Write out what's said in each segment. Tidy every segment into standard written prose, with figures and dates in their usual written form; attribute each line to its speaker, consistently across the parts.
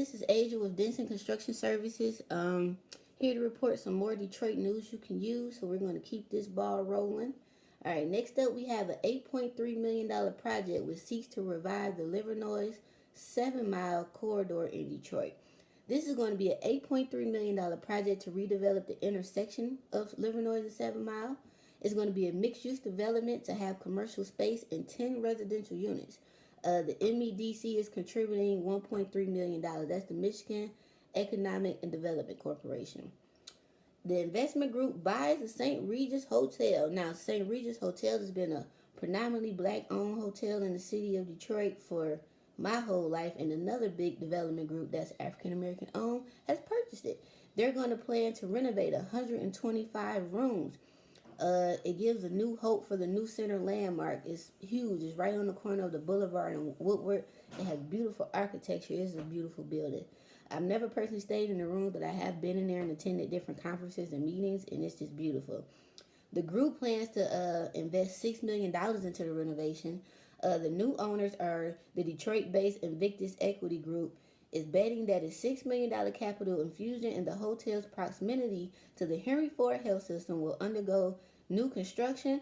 Speaker 1: this is Asia with Denson Construction Services. Here to report some more Detroit news you can use. So we're going to keep this ball rolling. All right, next up we have an $8.3 million project which seeks to revive the Livernois 7-mile corridor in Detroit. This is going to be an $8.3 million project to redevelop the intersection of Livernois and 7 Mile. It's going to be a mixed-use development to have commercial space and 10 residential units. The MEDC is contributing $1.3 million. That's the Michigan Economic and Development Corporation. The investment group buys the St. Regis Hotel. Now, St. Regis Hotel has been a predominantly black-owned hotel in the city of Detroit for my whole life, and another big development group that's African-American owned has purchased it. They're going to plan to renovate 125 rooms. It gives a new hope for the new center landmark. It's huge. It's right on the corner of the boulevard and Woodward. It has beautiful architecture. It's a beautiful building. I've never personally stayed in the room, but I have been in there and attended different conferences and meetings, and it's just beautiful. The group plans to invest $6 million into the renovation. The new owners are the Detroit-based Invictus Equity Group, is betting that a $6 million capital infusion in the hotel's proximity to the Henry Ford Health System will undergo new construction.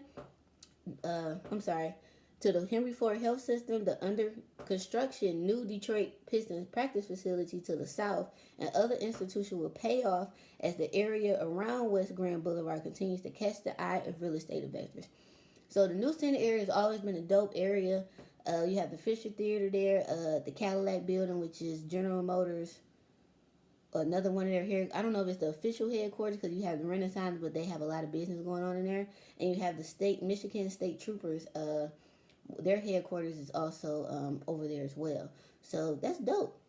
Speaker 1: To the Henry Ford Health System, the under construction new Detroit Pistons practice facility to the south, and other institutions will pay off as the area around West Grand Boulevard continues to catch the eye of real estate investors. So the new center area has always been a dope area. You have the Fisher Theater there, the Cadillac Building, which is General Motors. Another one of their here. I don't know if it's the official headquarters because you have the Renaissance, but they have a lot of business going on in there. And you have the Michigan State Troopers. Their headquarters is also over there as well. So that's dope.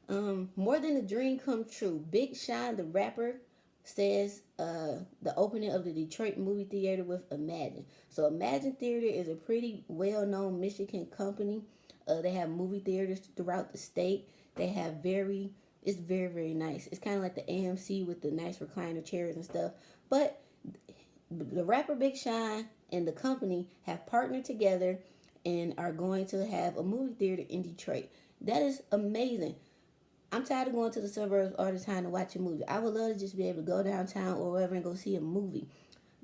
Speaker 1: More than a dream come true. Big Sean, the rapper, says the opening of the Detroit movie theater with Imagine. So Imagine Theater is a pretty well-known Michigan company. They have movie theaters throughout the state. They have it's very, very nice. It's kind of like the AMC with the nice recliner chairs and stuff. But the rapper Big Sean and the company have partnered together and are going to have a movie theater in Detroit. That is amazing. I'm tired of going to the suburbs all the time to watch a movie. I would love to just be able to go downtown or wherever and go see a movie.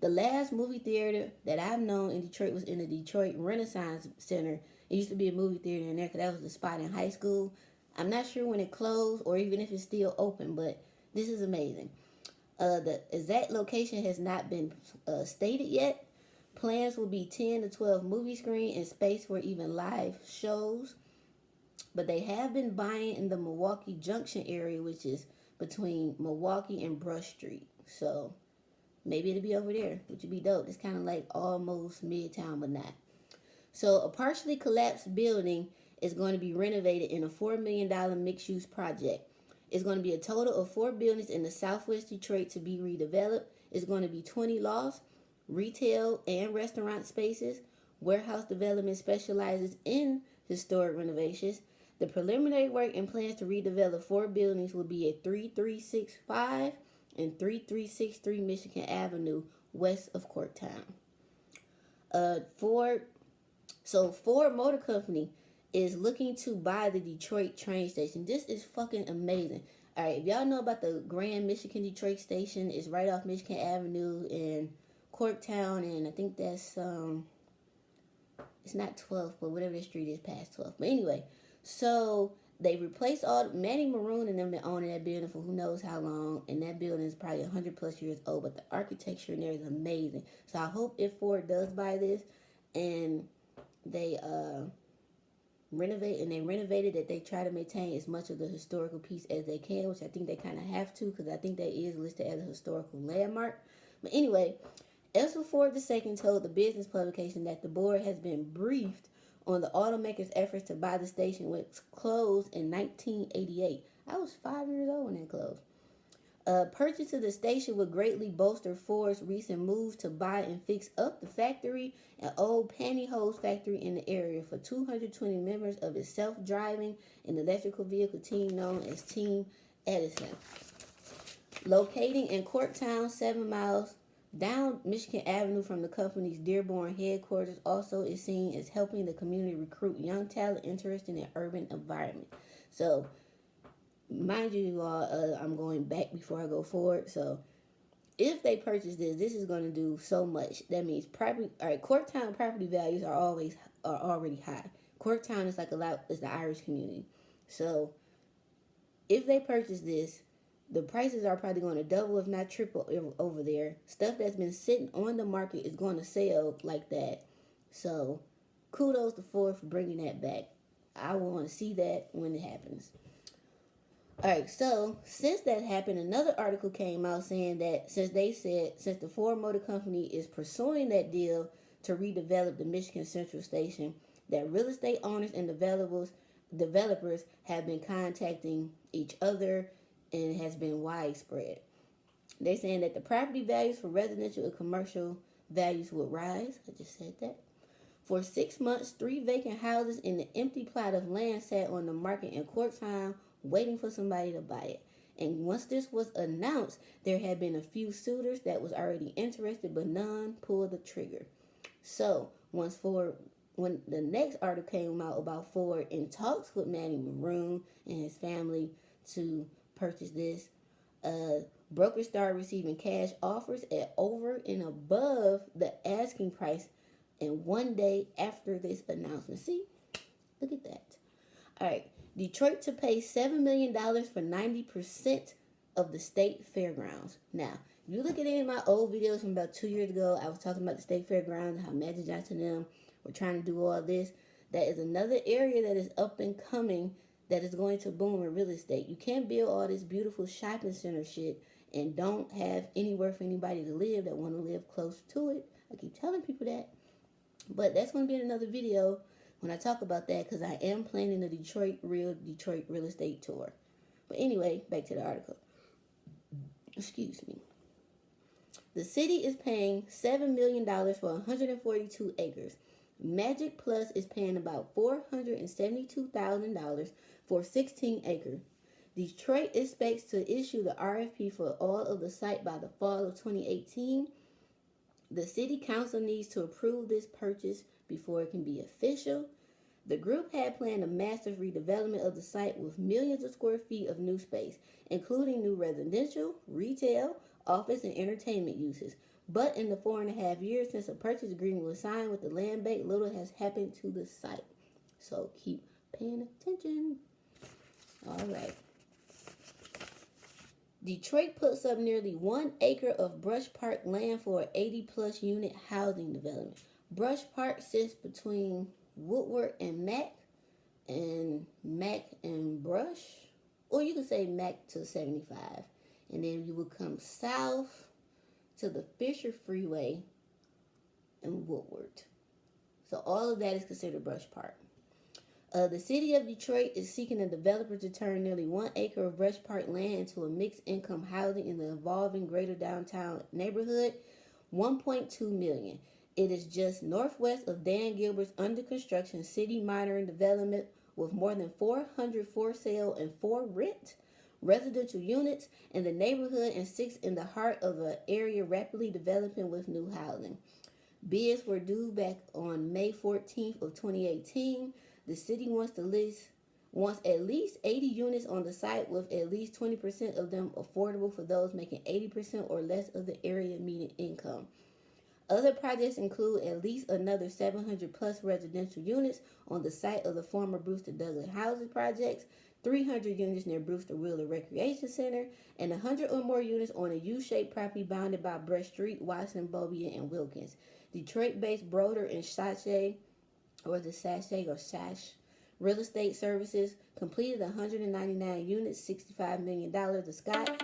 Speaker 1: The last movie theater that I've known in Detroit was in the Detroit Renaissance Center. It used to be a movie theater in there because that was the spot in high school. I'm not sure when it closed or even if it's still open, but this is amazing. The exact location has not been stated yet. Plans will be 10 to 12 movie screens and space for even live shows. But they have been buying in the Milwaukee Junction area, which is between Milwaukee and Brush Street. So maybe it'll be over there, which would be dope. It's kind of like almost Midtown, but not. So a partially collapsed building is going to be renovated in a $4 million mixed-use project. It's going to be a total of 4 buildings in the southwest Detroit to be redeveloped. It's going to be 20 lofts, retail and restaurant spaces. Warehouse development specializes in historic renovations. The preliminary work and plans to redevelop 4 buildings will be at 3365 and 3363 Michigan Avenue, west of Corktown. Ford Motor Company is looking to buy the Detroit train station. This is fucking amazing. All right, if y'all know about the Grand Michigan Detroit station, it's right off Michigan Avenue in Corktown, and I think that's it's not 12th, but whatever the street is past 12th. But anyway, so they replaced all Manny Maroon and them been owning that building for who knows how long, and that building is probably 100 plus years old, but the architecture in there is amazing. So I hope if Ford does buy this and they renovated that they try to maintain as much of the historical piece as they can, which I think they kind of have to because I think that is listed as a historical landmark. But anyway, Elsa Ford II told the business publication that the board has been briefed on the automaker's efforts to buy the station, which closed in 1988. I was 5 years old when it closed. Purchase of the station would greatly bolster Ford's recent move to buy and fix up the factory, an old pantyhose factory in the area, for 220 members of its self-driving and electrical vehicle team known as Team Edison. Locating in Corktown, 7 miles down Michigan Avenue from the company's Dearborn headquarters, also is seen as helping the community recruit young talent interested in urban environment. So mind you all, I'm going back before I go forward. So if they purchase this is going to do so much. That means property. All right, Corktown property values are already high. Corktown is like is the Irish community. So if they purchase this, the prices are probably going to double, if not triple, over there. Stuff that's been sitting on the market is going to sell like that. So kudos to Ford for bringing that back. I want to see that when it happens. All right, so since that happened, another article came out saying that since the Ford Motor Company is pursuing that deal to redevelop the Michigan Central Station, that real estate owners and developers have been contacting each other, and it has been widespread. They're saying that the property values for residential and commercial values would rise. I just said that. For 6 months, 3 vacant houses and an empty plot of land sat on the market in Corktown waiting for somebody to buy it. And once this was announced, there had been a few suitors that was already interested, but none pulled the trigger. So when the next article came out about Ford in talks with Manny Maroon and his family to purchase this, brokers started receiving cash offers at over and above the asking price in one day after this announcement. See, look at that. All right, Detroit to pay $7 million for 90% of the state fairgrounds. Now, if you look at any of my old videos from about 2 years ago, I was talking about the state fairgrounds, how Magic Johnson and them were trying to do all this. That is another area that is up and coming that is going to boom in real estate. You can't build all this beautiful shopping center shit and don't have anywhere for anybody to live that want to live close to it. I keep telling people that. But that's going to be in another video when I talk about that, because I am planning a Detroit real estate tour. But anyway, back to the article. Excuse me. The city is paying $7 million for 142 acres. Magic Plus is paying about $472,000 for 16 acres. Detroit expects to issue the RFP for all of the site by the fall of 2018. The city council needs to approve this purchase before it can be official. The group had planned a massive redevelopment of the site with millions of square feet of new space, including new residential, retail, office, and entertainment uses. But in the 4.5 years since a purchase agreement was signed with the land bank, little has happened to the site. So keep paying attention. All right. Detroit puts up nearly 1 acre of Brush Park land for an 80-plus unit housing development. Brush Park sits between Woodward and Mac and Brush, or you could say Mac to 75, and then you would come south to the Fisher Freeway and Woodward. So all of that is considered Brush Park. The city of Detroit is seeking a developer to turn nearly 1 acre of Brush Park land into a mixed income housing in the evolving greater downtown neighborhood. $1.2 million. It is just northwest of Dan Gilbert's under construction city modern development with more than 400 for sale and 4 rent residential units in the neighborhood and 6 in the heart of an area rapidly developing with new housing. Bids were due back on May 14th of 2018. The city wants at least 80 units on the site, with at least 20% of them affordable for those making 80% or less of the area median income. Other projects include at least another 700 plus residential units on the site of the former Brewster Douglas housing projects, 300 units near Brewster Wheeler Recreation Center, and 100 or more units on a U-shaped property bounded by Brush Street, Watson, Bobian, and Wilkins. Detroit-based Broder and Sachet Real Estate Services completed 199 units, $65 million to Scott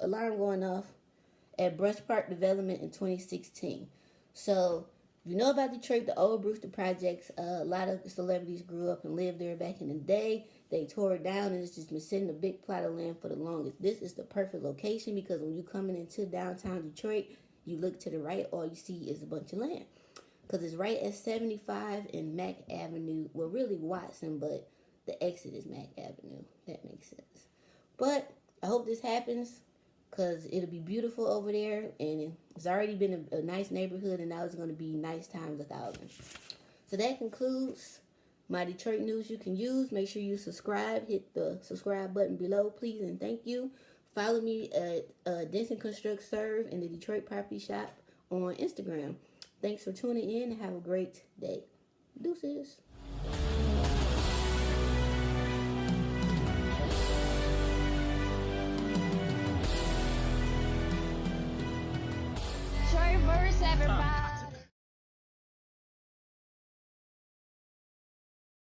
Speaker 1: alarm going off, at Brush Park Development in 2016. So, if you know about Detroit, the old Brewster projects, a lot of celebrities grew up and lived there back in the day. They tore it down and it's just been sitting a big plot of land for the longest. This is the perfect location because when you're coming into downtown Detroit, you look to the right, all you see is a bunch of land. Because it's right at 75 and Mack Avenue. Well, really Watson, but the exit is Mack Avenue. That makes sense. But I hope this happens because it'll be beautiful over there. And it's already been a nice neighborhood, and now it's going to be nice times 1,000. So that concludes my Detroit news you can use. Make sure you subscribe. Hit the subscribe button below, please, and thank you. Follow me at Denson Construct Serve in the Detroit Property Shop on Instagram. Thanks for tuning in and have a great day. Deuces.
Speaker 2: Detroit verse, everybody.